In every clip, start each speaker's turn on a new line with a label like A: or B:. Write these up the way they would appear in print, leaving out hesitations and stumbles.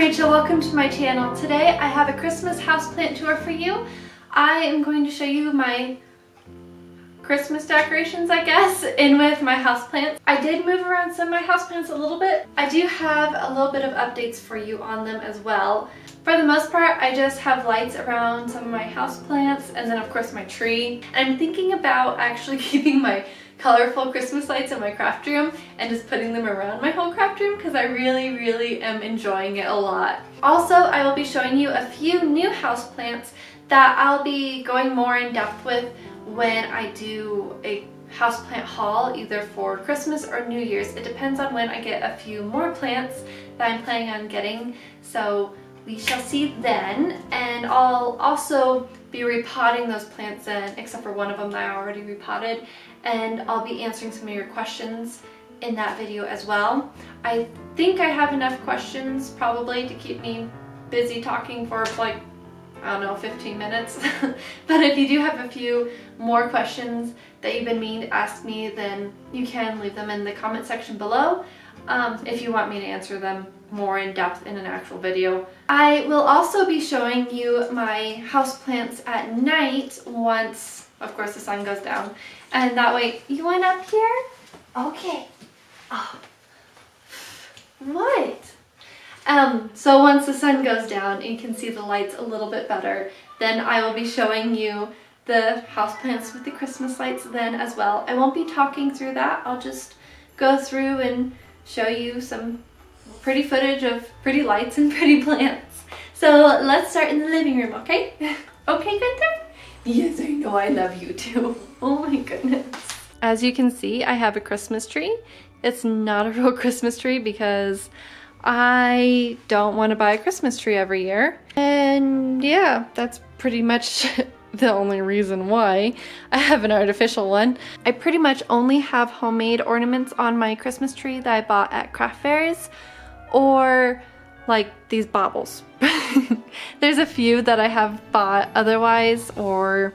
A: Rachel, welcome to my channel. Today I have a Christmas houseplant tour for you. I am going to show you my Christmas decorations, I guess, in with my houseplants. I did move around some of my houseplants a little bit. I do have a little bit of updates for you on them as well. For the most part, I just have lights around some of my houseplants and then of course my tree. I'm thinking about actually keeping my colorful Christmas lights in my craft room and just putting them around my whole craft room because I really am enjoying it a lot. Also, I will be showing you a few new houseplants that I'll be going more in depth with when I do a houseplant haul, either for Christmas or New Year's. It depends on when I get a few more plants that I'm planning on getting, so we shall see then. And I'll also be repotting those plants in, except for one of them that I already repotted, and I'll be answering some of your questions in that video as well. I think I have enough questions probably to keep me busy talking for like, I don't know, 15 minutes. But if you do have a few more questions that you've been meaning to ask me, then you can leave them in the comment section below if you want me to answer them more in depth in an actual video. I will also be showing you my houseplants at night once, of course, the sun goes down. And that way, you want up here? Okay. Oh. What? So once the sun goes down and you can see the lights a little bit better, then I will be showing you the houseplants with the Christmas lights then as well. I won't be talking through that. I'll just go through and show you some pretty footage of pretty lights and pretty plants. So let's start in the living room, okay? Okay, Gunther? Yes, I know, I love you too. Oh my goodness. As you can see, I have a Christmas tree. It's not a real Christmas tree because I don't want to buy a Christmas tree every year. And yeah, that's pretty much the only reason why I have an artificial one. I pretty much only have homemade ornaments on my Christmas tree that I bought at craft fairs, or like these baubles. There's a few that I have bought otherwise, or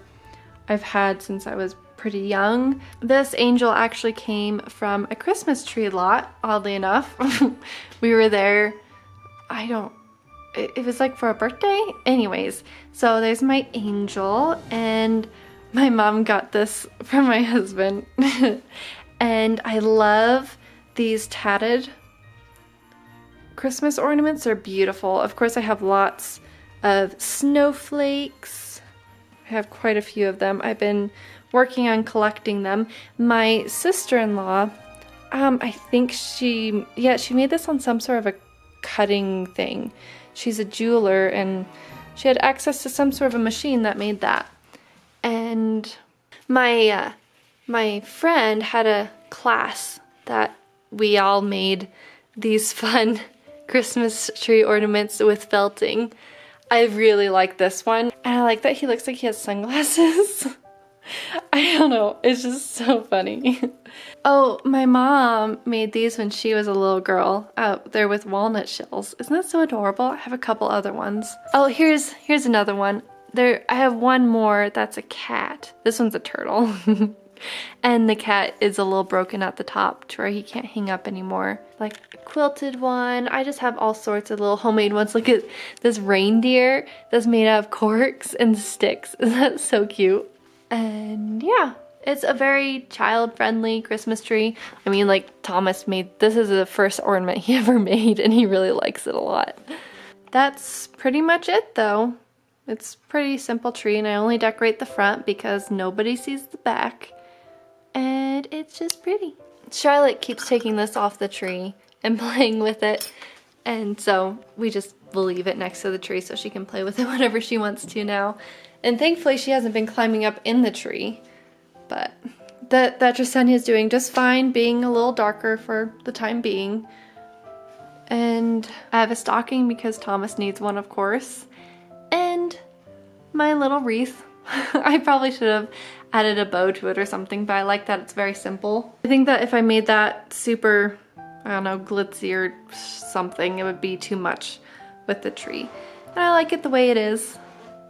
A: I've had since I was pretty young. This angel actually came from a Christmas tree lot, oddly enough. We were there, it was like for a birthday? Anyways, so there's my angel, and my mom got this from my husband. And I love these tatted Christmas ornaments. Are beautiful. Of course, I have lots of snowflakes. I have quite a few of them. I've been working on collecting them. My sister-in-law, I think she made this on some sort of a cutting thing. She's a jeweler and she had access to some sort of a machine that made that. And my friend had a class that we all made these fun Christmas tree ornaments with felting. I really like this one, and I like that he looks like he has sunglasses. I don't know, it's just so funny. Oh, my mom made these when she was a little girl. They're with walnut shells. Isn't that so adorable? I have a couple other ones. Oh, here's another one. I have one more that's a cat. This one's a turtle. And the cat is a little broken at the top to where he can't hang up anymore. Like a quilted one. I just have all sorts of little homemade ones. Look at this reindeer that's made out of corks and sticks. Isn't that so cute? And yeah, it's a very child-friendly Christmas tree. I mean, like, Thomas made, this is the first ornament he ever made, and he really likes it a lot. That's pretty much it, though. It's a pretty simple tree, and I only decorate the front because nobody sees the back. And it's just pretty. Charlotte keeps taking this off the tree and playing with it, and so we just will leave it next to the tree so she can play with it whenever she wants to now. And thankfully she hasn't been climbing up in the tree, but that Dracaena is doing just fine, being a little darker for the time being. And I have a stocking because Thomas needs one, of course, and my little wreath. I probably should have added a bow to it or something, but I like that it's very simple. I think that if I made that super, I don't know, glitzy or something, it would be too much with the tree. And I like it the way it is.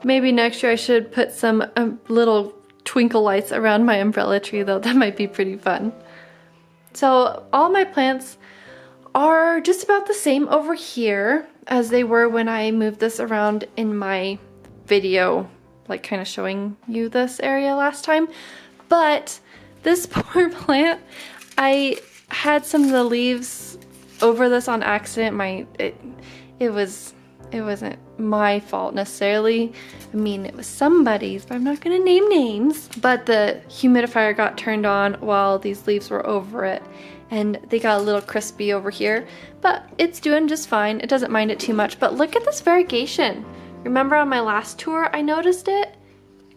A: Maybe next year I should put some little twinkle lights around my umbrella tree though. That might be pretty fun. So all my plants are just about the same over here as they were when I moved this around in my video, like kind of showing you this area last time. But this poor plant, I had some of the leaves over this on accident. It wasn't my fault necessarily. I mean, it was somebody's, but I'm not gonna name names. But the humidifier got turned on while these leaves were over it, and they got a little crispy over here, but it's doing just fine. It doesn't mind it too much. But look at this variegation. Remember on my last tour, I noticed it?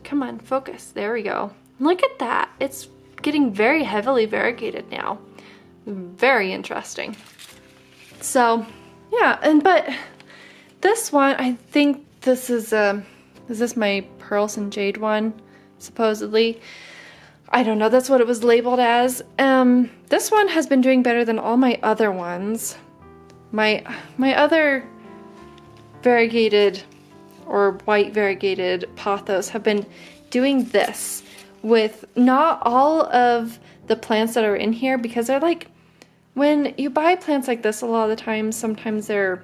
A: Come on, focus, there we go. Look at that, it's getting very heavily variegated now. Very interesting. So yeah, but this one, I think this is this my pearls and jade one, supposedly? I don't know, that's what it was labeled as. This one has been doing better than all my other ones. My other variegated or white variegated pothos have been doing this with not all of the plants that are in here, because they're like, when you buy plants like this, a lot of the times, sometimes they're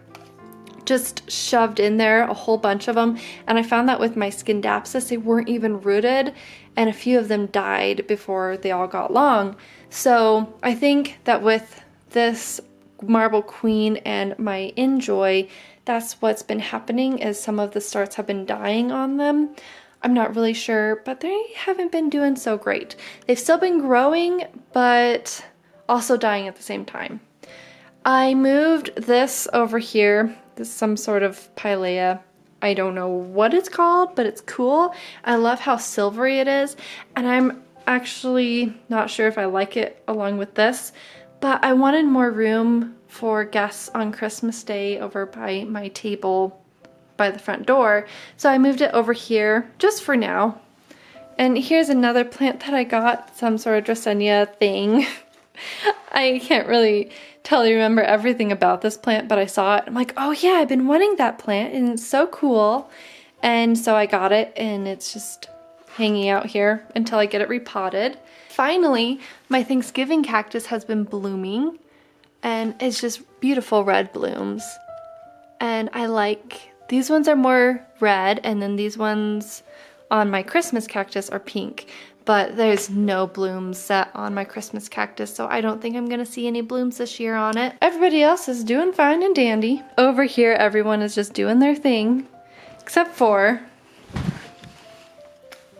A: just shoved in there, a whole bunch of them. And I found that with my Scindapsus, they weren't even rooted, and a few of them died before they all got long. So I think that with this Marble Queen and my Enjoy, that's what's been happening, is some of the starts have been dying on them. I'm not really sure, but they haven't been doing so great. They've still been growing, but also dying at the same time. I moved this over here. This is some sort of pilea. I don't know what it's called, but it's cool. I love how silvery it is, and I'm actually not sure if I like it along with this, but I wanted more room for guests on Christmas Day over by my table by the front door, so I moved it over here just for now. And here's another plant that I got, some sort of Dracaena thing. I can't really remember everything about this plant, but I saw it. I'm like, oh yeah, I've been wanting that plant and it's so cool. And so I got it, and it's just hanging out here until I get it repotted. Finally, my Thanksgiving cactus has been blooming, and it's just beautiful red blooms. And I like, these ones are more red, and then these ones on my Christmas cactus are pink. But there's no blooms set on my Christmas cactus, so I don't think I'm gonna see any blooms this year on it. Everybody else is doing fine and dandy. Over here, everyone is just doing their thing, except for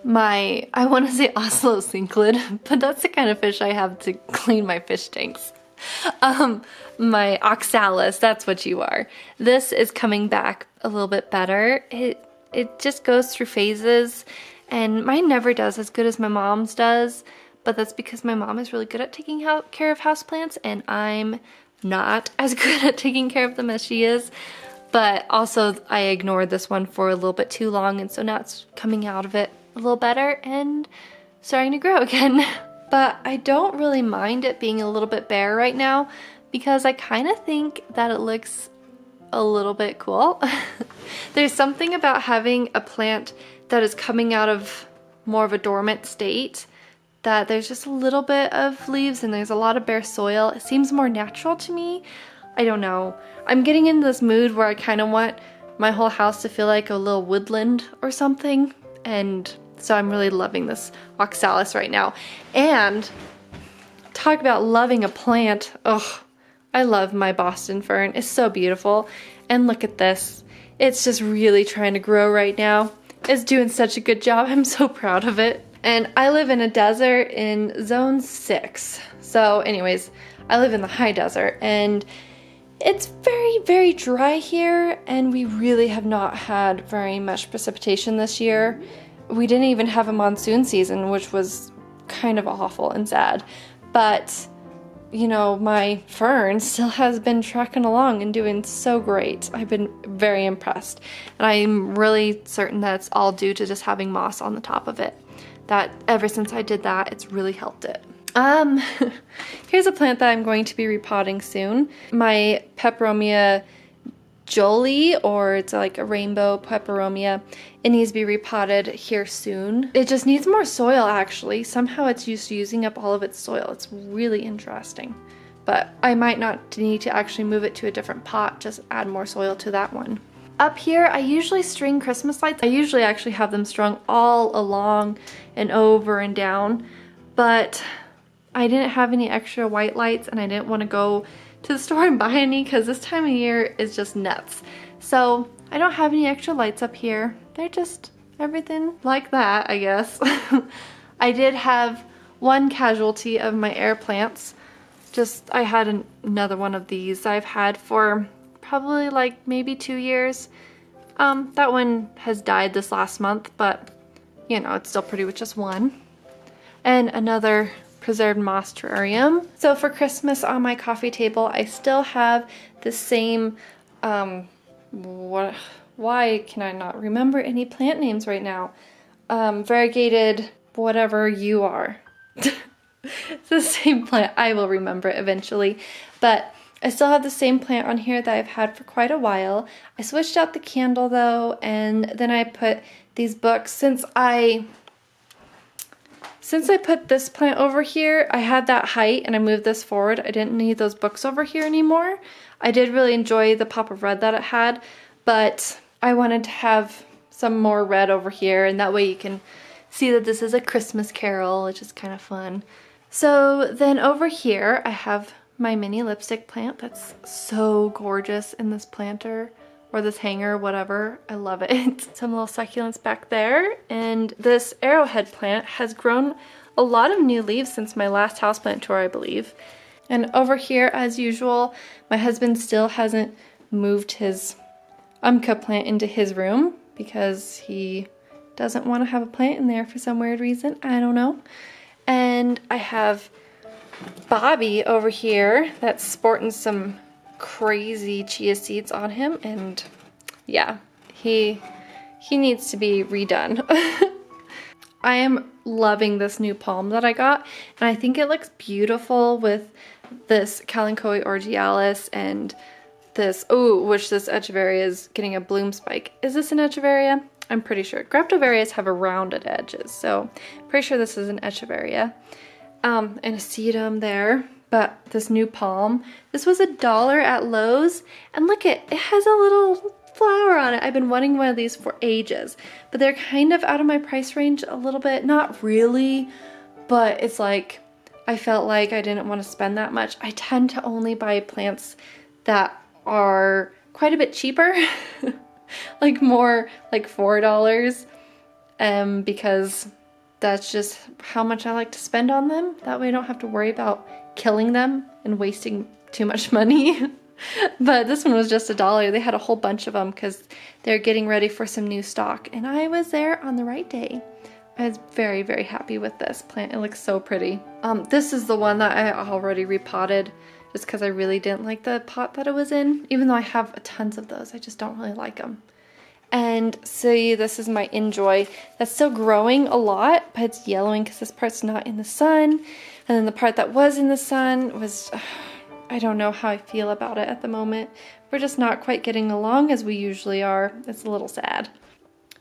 A: my, I want to say Oxalis cichlid, but that's the kind of fish I have to clean my fish tanks. My Oxalis, that's what you are. This is coming back a little bit better. It just goes through phases. And mine never does as good as my mom's does, but that's because my mom is really good at taking care of houseplants, and I'm not as good at taking care of them as she is. But also I ignored this one for a little bit too long, and so now it's coming out of it a little better and starting to grow again. But I don't really mind it being a little bit bare right now, because I kind of think that it looks a little bit cool. There's something about having a plant that is coming out of more of a dormant state, that there's just a little bit of leaves and there's a lot of bare soil. It seems more natural to me. I don't know. I'm getting into this mood where I kind of want my whole house to feel like a little woodland or something, and so I'm really loving this Oxalis right now. And talk about loving a plant. Oh, I love my Boston fern. It's so beautiful. And look at this. It's just really trying to grow right now. It's doing such a good job. I'm so proud of it. And I live in a desert in zone 6. So anyways, I live in the high desert, and it's very, very dry here, and we really have not had very much precipitation this year. We didn't even have a monsoon season, which was kind of awful and sad. But you know, my fern still has been trucking along and doing so great. I've been very impressed. And I'm really certain that it's all due to just having moss on the top of it. That ever since I did that, it's really helped it. Here's a plant that I'm going to be repotting soon. My Peperomia Jolie, or it's like a rainbow peperomia. It needs to be repotted here soon. It just needs more soil, actually. Somehow it's used to using up all of its soil. It's really interesting. but I might not need to actually move it to a different pot, just add more soil to that one. Up here, I usually string Christmas lights. I usually actually have them strung all along and over and down, but I didn't have any extra white lights and I didn't want to go to the store and buy any because this time of year is just nuts. So I don't have any extra lights up here. They're just everything like that, I guess. I did have one casualty of my air plants. I had another one of these I've had for probably like maybe 2 years. That one has died this last month, but you know, it's still pretty with just one. And another preserved moss terrarium. So for Christmas on my coffee table, I still have the same, why can I not remember any plant names right now? Variegated, whatever you are. It's the same plant. I will remember it eventually. But I still have the same plant on here that I've had for quite a while. I switched out the candle though, and then I put these books. Since I put this plant over here, I had that height and I moved this forward. I didn't need those books over here anymore. I did really enjoy the pop of red that it had, but I wanted to have some more red over here, and that way you can see that this is a Christmas carol, which is kind of fun. So then over here, I have my mini lipstick plant that's so gorgeous in this planter, or this hanger, whatever. I love it. Some little succulents back there, and this arrowhead plant has grown a lot of new leaves since my last houseplant tour, I believe. And over here, as usual, my husband still hasn't moved his plant into his room because he doesn't want to have a plant in there for some weird reason. I don't know. And I have Bobby over here that's sporting some crazy chia seeds on him, and yeah, he needs to be redone. I am loving this new palm that I got, and I think it looks beautiful with this Kalanchoe orgialis and this, which this echeveria is getting a bloom spike. Is this an echeveria? I'm pretty sure. Graptovarias have a rounded edges, so pretty sure this is an echeveria. And a sedum there, but this new palm, this was $1 at Lowe's, and look it has a little flower on it. I've been wanting one of these for ages, but they're kind of out of my price range a little bit. Not really, but it's like, I felt like I didn't want to spend that much. I tend to only buy plants that are quite a bit cheaper, like more like $4, because that's just how much I like to spend on them. That way I don't have to worry about killing them and wasting too much money. But this one was just $1. They had a whole bunch of them because they're getting ready for some new stock, and I was there on the right day. I was very, very happy with this plant. It looks so pretty. This is the one that I already repotted just because I really didn't like the pot that it was in. Even though I have tons of those, I just don't really like them. And see, this is my Enjoy. That's still growing a lot, but it's yellowing because this part's not in the sun. And then the part that was in the sun was, I don't know how I feel about it at the moment. We're just not quite getting along as we usually are. It's a little sad.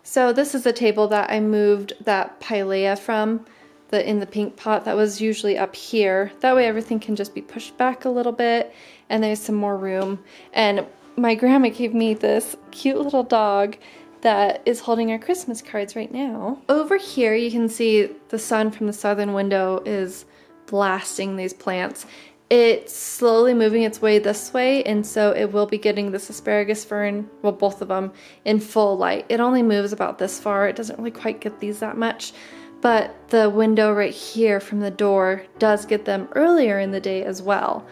A: So this is the table that I moved that pilea from, in the pink pot that was usually up here. That way everything can just be pushed back a little bit, and there's some more room. And my grandma gave me this cute little dog that is holding our Christmas cards right now. Over here you can see the sun from the southern window is blasting these plants. It's slowly moving its way this way, and so it will be getting this asparagus fern, well, both of them, in full light. It only moves about this far. It doesn't really quite get these that much, but the window right here from the door does get them earlier in the day as well.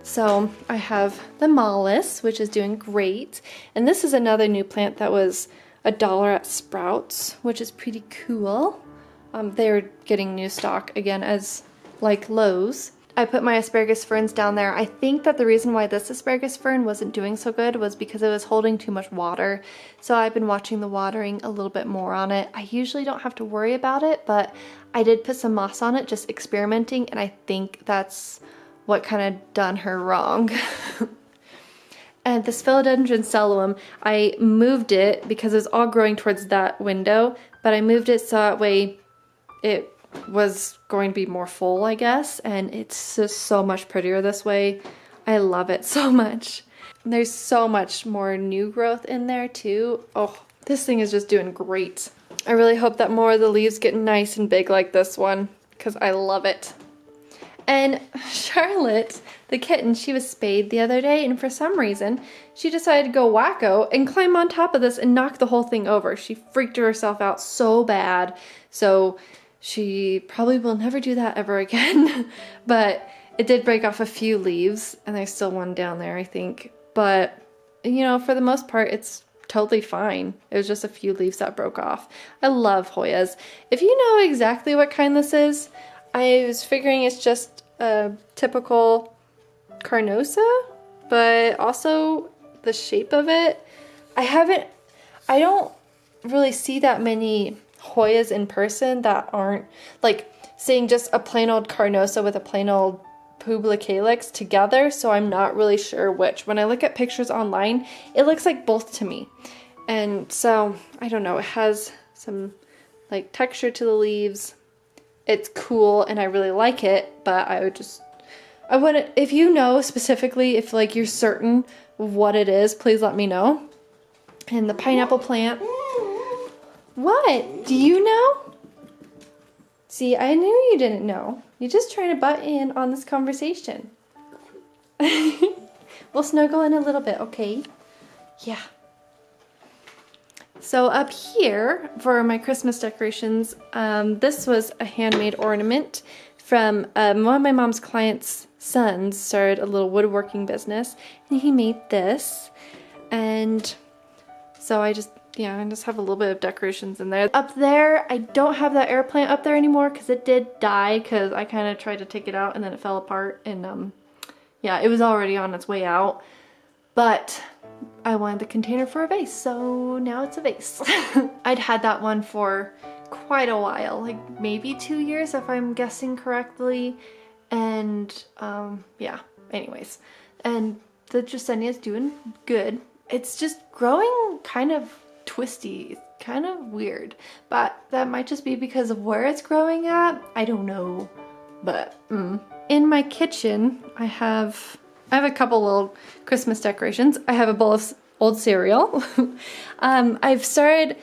A: So I have the Mollis, which is doing great. And this is another new plant that was $1 at Sprouts, which is pretty cool. They're getting new stock again, as like Lowe's. I put my asparagus ferns down there. I think that the reason why this asparagus fern wasn't doing so good was because it was holding too much water. So I've been watching the watering a little bit more on it. I usually don't have to worry about it, but I did put some moss on it, just experimenting, and I think that's what kind of done her wrong. And this Philodendron cellulum, I moved it because it was all growing towards that window, but I moved it so that way it was going to be more full, I guess, and it's just so much prettier this way. I love it so much. There's so much more new growth in there too. Oh, this thing is just doing great. I really hope that more of the leaves get nice and big like this one, because I love it. And Charlotte, the kitten, she was spayed the other day, and for some reason, she decided to go wacko and climb on top of this and knock the whole thing over. She freaked herself out so bad, so she probably will never do that ever again. But it did break off a few leaves, and there's still one down there, I think. But, you know, for the most part, it's totally fine. It was just a few leaves that broke off. I love Hoyas. If you know exactly what kind this is, I was figuring it's just a typical carnosa, but also the shape of it. I don't really see that many Hoyas in person that aren't like saying just a plain old carnosa with a plain old publicalyx together, so I'm not really sure which. When I look at pictures online, it looks like both to me. And so, I don't know, it has some like texture to the leaves. It's cool and I really like it, but I wouldn't, if you know specifically, if like you're certain of what it is, please let me know. And the pineapple plant. What? Do you know? See, I knew you didn't know. You're just trying to butt in on this conversation. We'll snuggle in a little bit, okay? Yeah. So up here, for my Christmas decorations, this was a handmade ornament from one of my mom's clients' sons started a little woodworking business, and he made this. And so I just have a little bit of decorations in there. Up there, I don't have that air plant up there anymore because it did die, because I kind of tried to take it out and then it fell apart, and yeah, it was already on its way out. But I wanted the container for a vase, so now it's a vase. I'd had that one for quite a while, like maybe 2 years if I'm guessing correctly. And yeah, anyways. And the Jesenia is doing good. It's just growing kind of twisty, kind of weird, but that might just be because of where it's growing at. I don't know, but in my kitchen I have a couple little Christmas decorations. I have a bowl of old cereal. I've started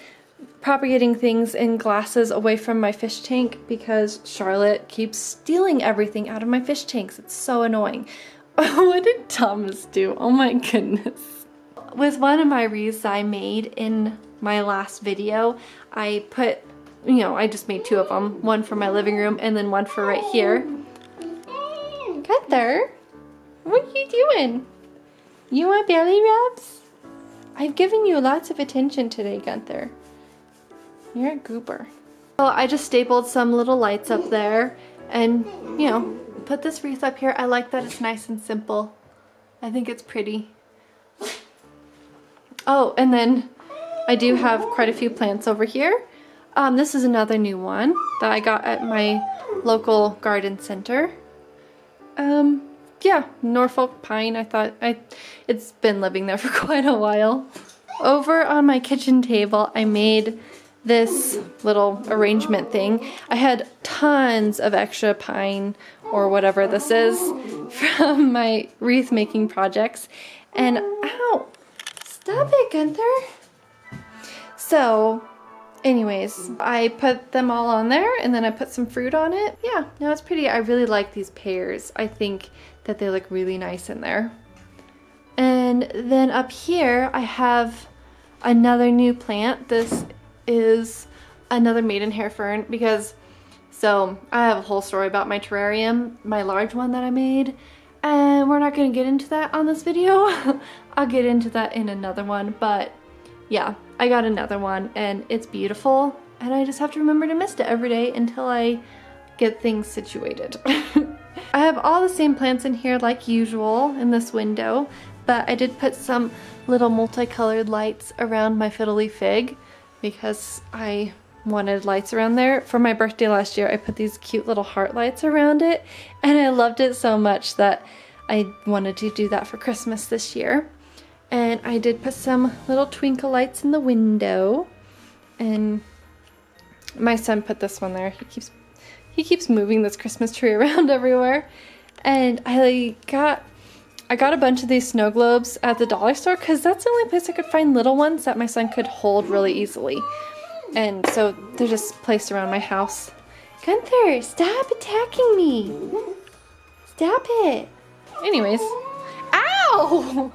A: propagating things in glasses away from my fish tank because Charlotte keeps stealing everything out of my fish tanks. It's so annoying. What did Thomas do? Oh my goodness. With one of my wreaths I made in my last video, I put, you know, I just made two of them. One for my living room and then one for right here. Gunther, what are you doing? You want belly rubs? I've given you lots of attention today, Gunther. You're a goober. Well, I just stapled some little lights up there and, you know, put this wreath up here. I like that it's nice and simple. I think it's pretty. Oh, and then I do have quite a few plants over here. This is another new one that I got at my local garden center. Yeah, Norfolk Pine. It's been living there for quite a while. Over on my kitchen table, I made this little arrangement thing. I had tons of extra pine or whatever this is from my wreath making projects. And ow! Stop it, Gunther! So, anyways, I put them all on there and then I put some fruit on it. Yeah, no, it's pretty. I really like these pears. I think that they look really nice in there. And then up here I have another new plant. This is another maidenhair fern because, so I have a whole story about my terrarium, my large one that I made, and we're not going to get into that on this video. I'll get into that in another one, but yeah, I got another one and it's beautiful and I just have to remember to mist it every day until I get things situated. I have all the same plants in here like usual in this window, but I did put some little multicolored lights around my fiddle leaf fig because I wanted lights around there. For my birthday last year, I put these cute little heart lights around it and I loved it so much that I wanted to do that for Christmas this year. And I did put some little twinkle lights in the window, and my son put this one there. He keeps He keeps moving this Christmas tree around everywhere. And I got a bunch of these snow globes at the dollar store because that's the only place I could find little ones that my son could hold really easily. And so they're just placed around my house. Gunther, stop attacking me. Stop it. Anyways. Ow!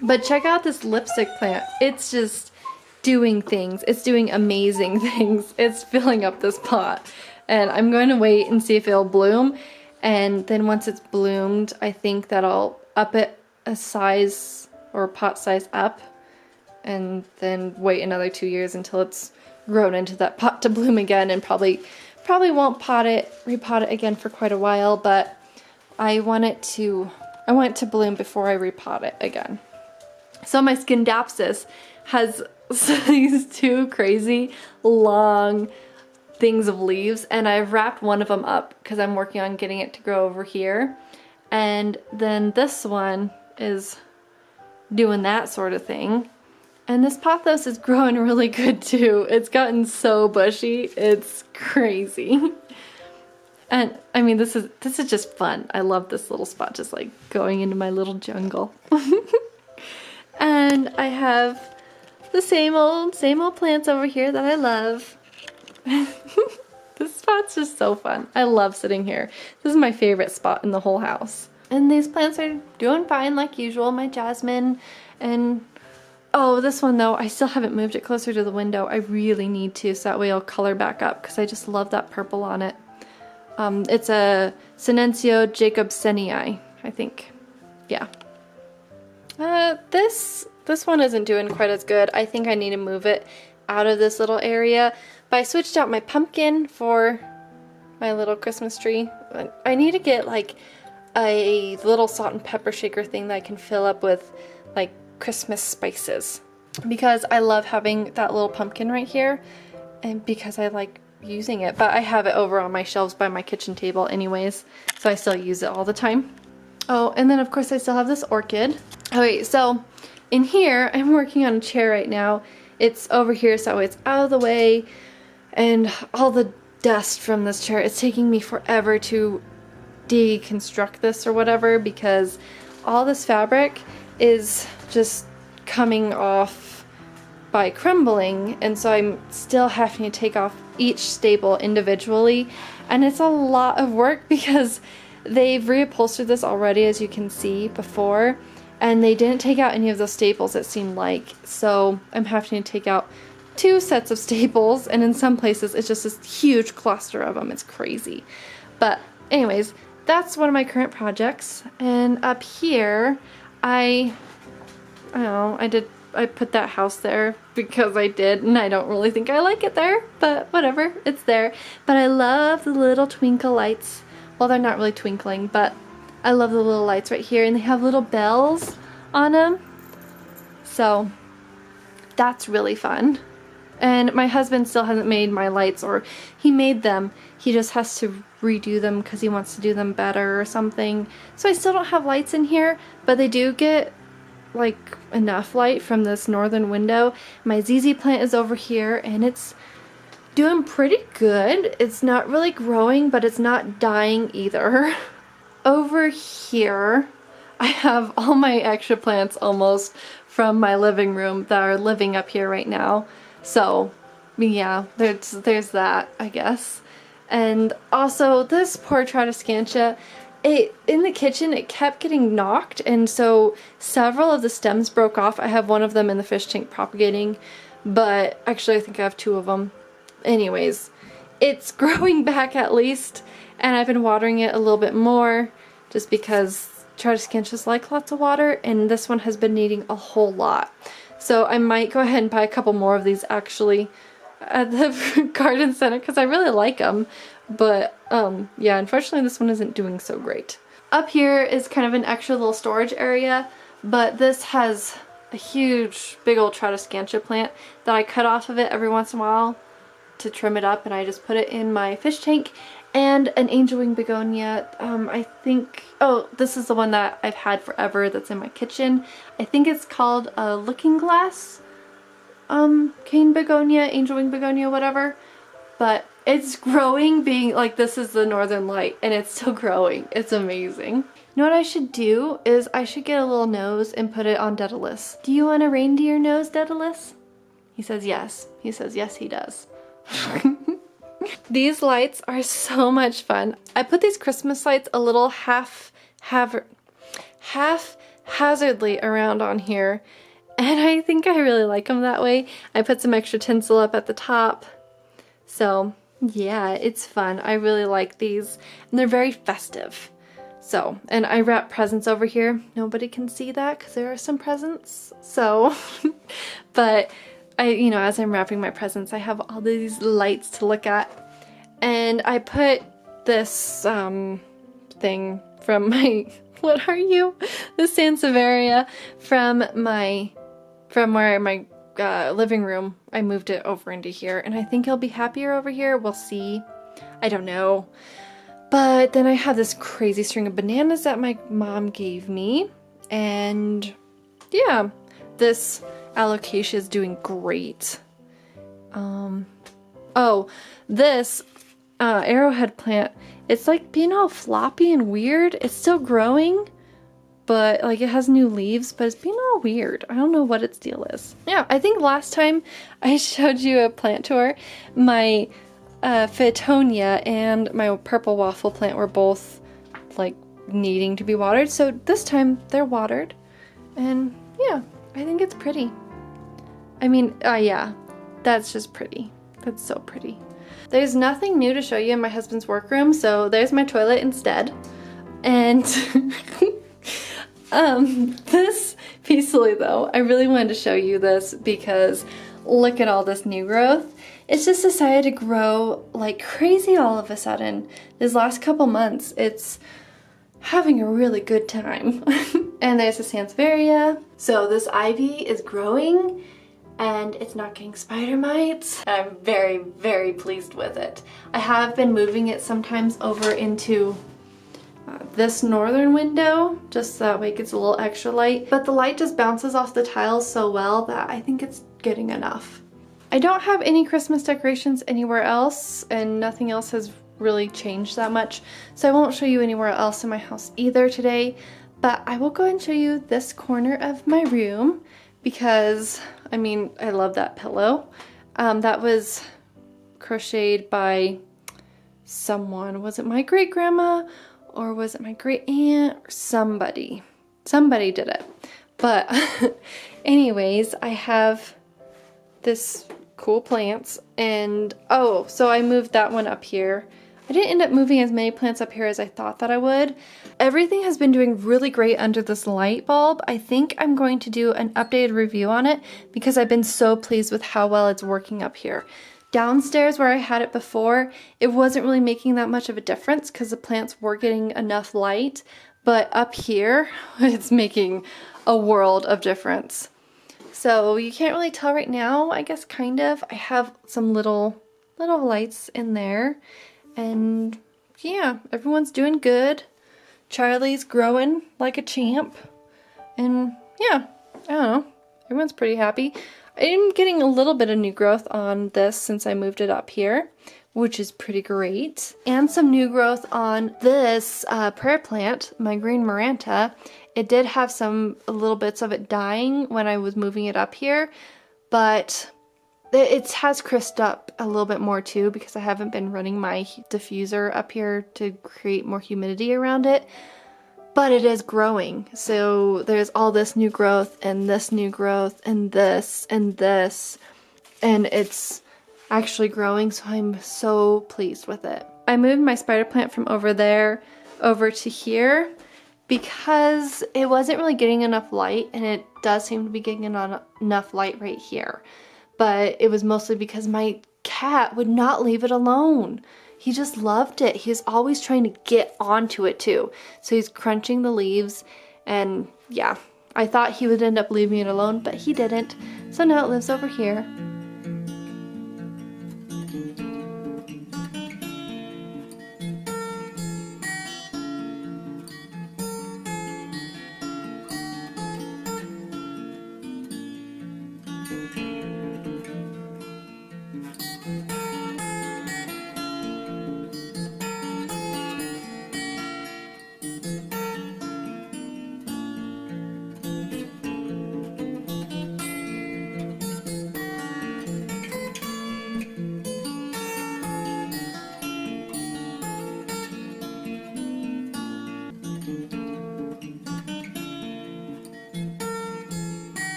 A: But check out this lipstick plant. It's just doing things. It's doing amazing things. It's filling up this pot. And I'm going to wait and see if it'll bloom. And then once it's bloomed, I think that I'll up it a size or a pot size up. And then wait another 2 years until it's grown into that pot to bloom again, and probably won't repot it again for quite a while, but I want it to bloom before I repot it again. So my Scindapsus has these two crazy long things of leaves, and I've wrapped one of them up because I'm working on getting it to grow over here, and then this one is doing that sort of thing. And this pothos is growing really good too. It's gotten so bushy, it's crazy. And I mean, this is just fun. I love this little spot, just like going into my little jungle. And I have the same old plants over here that I love. This spot's just so fun. I love sitting here. This is my favorite spot in the whole house. And these plants are doing fine like usual. My jasmine and oh, this one though, I still haven't moved it closer to the window. I really need to, so that way I'll color back up because I just love that purple on it. It's a Silencio Jacobsenii, I think. Yeah. This one isn't doing quite as good. I think I need to move it out of this little area. But I switched out my pumpkin for my little Christmas tree. I need to get like a little salt and pepper shaker thing that I can fill up with like Christmas spices, because I love having that little pumpkin right here and because I like using it, but I have it over on my shelves by my kitchen table anyways, so I still use it all the time. Oh, and then of course I still have this orchid. Okay, so in here I'm working on a chair right now. It's over here so it's out of the way, and all the dust from this chair, it's taking me forever to deconstruct this or whatever because all this fabric is just coming off by crumbling, and so I'm still having to take off each staple individually, and it's a lot of work because they've reupholstered this already, as you can see before, and they didn't take out any of those staples, it seemed like, so I'm having to take out 2 sets of staples, and in some places it's just this huge cluster of them. It's crazy. But anyways, that's one of my current projects, and up here I don't know, I put that house there because I did, and I don't really think I like it there, but whatever, it's there. But I love the little twinkle lights. Well, they're not really twinkling, but I love the little lights right here, and they have little bells on them. So that's really fun. And my husband still hasn't made my lights, or he made them. He just has to redo them because he wants to do them better or something. So I still don't have lights in here, but they do get like enough light from this northern window. My ZZ plant is over here and it's doing pretty good. It's not really growing, but it's not dying either. Over here I have all my extra plants almost from my living room that are living up here right now. So yeah, there's that, I guess. And also this poor Tradescantia, in the kitchen it kept getting knocked, and so several of the stems broke off. I have one of them in the fish tank propagating, but actually I think I have 2 of them. Anyways, it's growing back at least, and I've been watering it a little bit more just because Tradescantias like lots of water, and this one has been needing a whole lot. So I might go ahead and buy a couple more of these actually at the garden center because I really like them. But yeah, unfortunately this one isn't doing so great. Up here is kind of an extra little storage area, but this has a huge big old Tradescantia plant that I cut off of it every once in a while to trim it up, and I just put it in my fish tank. And an angel wing begonia, I think, oh, this is the one that I've had forever that's in my kitchen. I think it's called a looking glass cane begonia, angel wing begonia, whatever. But It's growing being like this is the northern light and it's still growing. It's amazing. You know what I should do is I should get a little nose and put it on Daedalus. Do you want a reindeer nose, Daedalus? He says yes. He says yes he does. These lights are so much fun. I put these Christmas lights a little haphazardly around on here, and I think I really like them that way. I put some extra tinsel up at the top. So yeah, it's fun. I really like these, and they're very festive. So, and I wrap presents over here. Nobody can see that because there are some presents. So, but you know, as I'm wrapping my presents, I have all these lights to look at. And I put this thing from my, what are you? The Sansevieria from where my living room. I moved it over into here, and I think it'll be happier over here. We'll see. I don't know. But then I have this crazy string of bananas that my mom gave me. And yeah, this alocasia is doing great. Oh, this arrowhead plant, it's like being all floppy and weird. It's still growing, but like it has new leaves, but it's being all weird. I don't know what its deal is. Yeah, I think last time I showed you a plant tour, my Philodendron and my purple waffle plant were both like needing to be watered. So this time they're watered, and yeah, I think it's pretty. I mean, yeah, that's just pretty. That's so pretty. There's nothing new to show you in my husband's workroom, so there's my toilet instead. And this peacefully though, I really wanted to show you this because look at all this new growth. It's just decided to grow like crazy all of a sudden. These last couple months, it's having a really good time. And there's a Sansevieria. So this ivy is growing and it's not getting spider mites. I'm very, very pleased with it. I have been moving it sometimes over into this northern window, just so that way it gets a little extra light. But the light just bounces off the tiles so well that I think it's getting enough. I don't have any Christmas decorations anywhere else, and nothing else has really changed that much. So I won't show you anywhere else in my house either today, but I will go and show you this corner of my room because, I mean, I love that pillow. That was crocheted by someone. Was it my great-grandma or was it my great-aunt or somebody? Somebody did it. But anyways, I have this cool plants, and oh, so I moved that one up here. I didn't end up moving as many plants up here as I thought that I would. Everything has been doing really great under this light bulb. I think I'm going to do an updated review on it because I've been so pleased with how well it's working up here. Downstairs where I had it before, it wasn't really making that much of a difference because the plants were getting enough light, but up here, it's making a world of difference. So you can't really tell right now, I guess kind of. I have some little lights in there, and yeah, everyone's doing good. Charlie's growing like a champ, and yeah, I don't know, everyone's pretty happy. I'm getting a little bit of new growth on this since I moved it up here, which is pretty great. And some new growth on this prayer plant, my green Maranta. It did have some little bits of it dying when I was moving it up here, but it has crisped up a little bit more too because I haven't been running my diffuser up here to create more humidity around it. But it is growing, so there's all this new growth and this new growth and this and this, and it's actually growing, so I'm so pleased with it. I moved my spider plant from over there over to here because it wasn't really getting enough light, and it does seem to be getting enough light right here. But it was mostly because my cat would not leave it alone. He just loved it. He's always trying to get onto it too. So he's crunching the leaves, and yeah, I thought he would end up leaving it alone, but he didn't. So now it lives over here.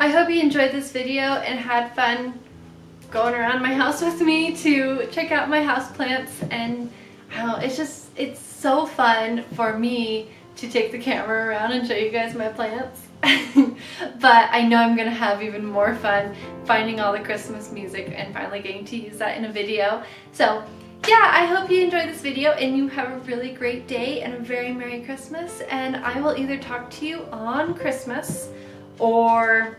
A: I hope you enjoyed this video and had fun going around my house with me to check out my houseplants. And I don't know, it's so fun for me to take the camera around and show you guys my plants. But I know I'm gonna have even more fun finding all the Christmas music and finally getting to use that in a video. So yeah, I hope you enjoyed this video and you have a really great day and a very Merry Christmas, and I will either talk to you on Christmas or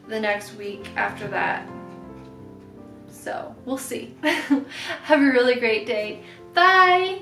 A: the next week after that. So we'll see. Have a really great day. Bye!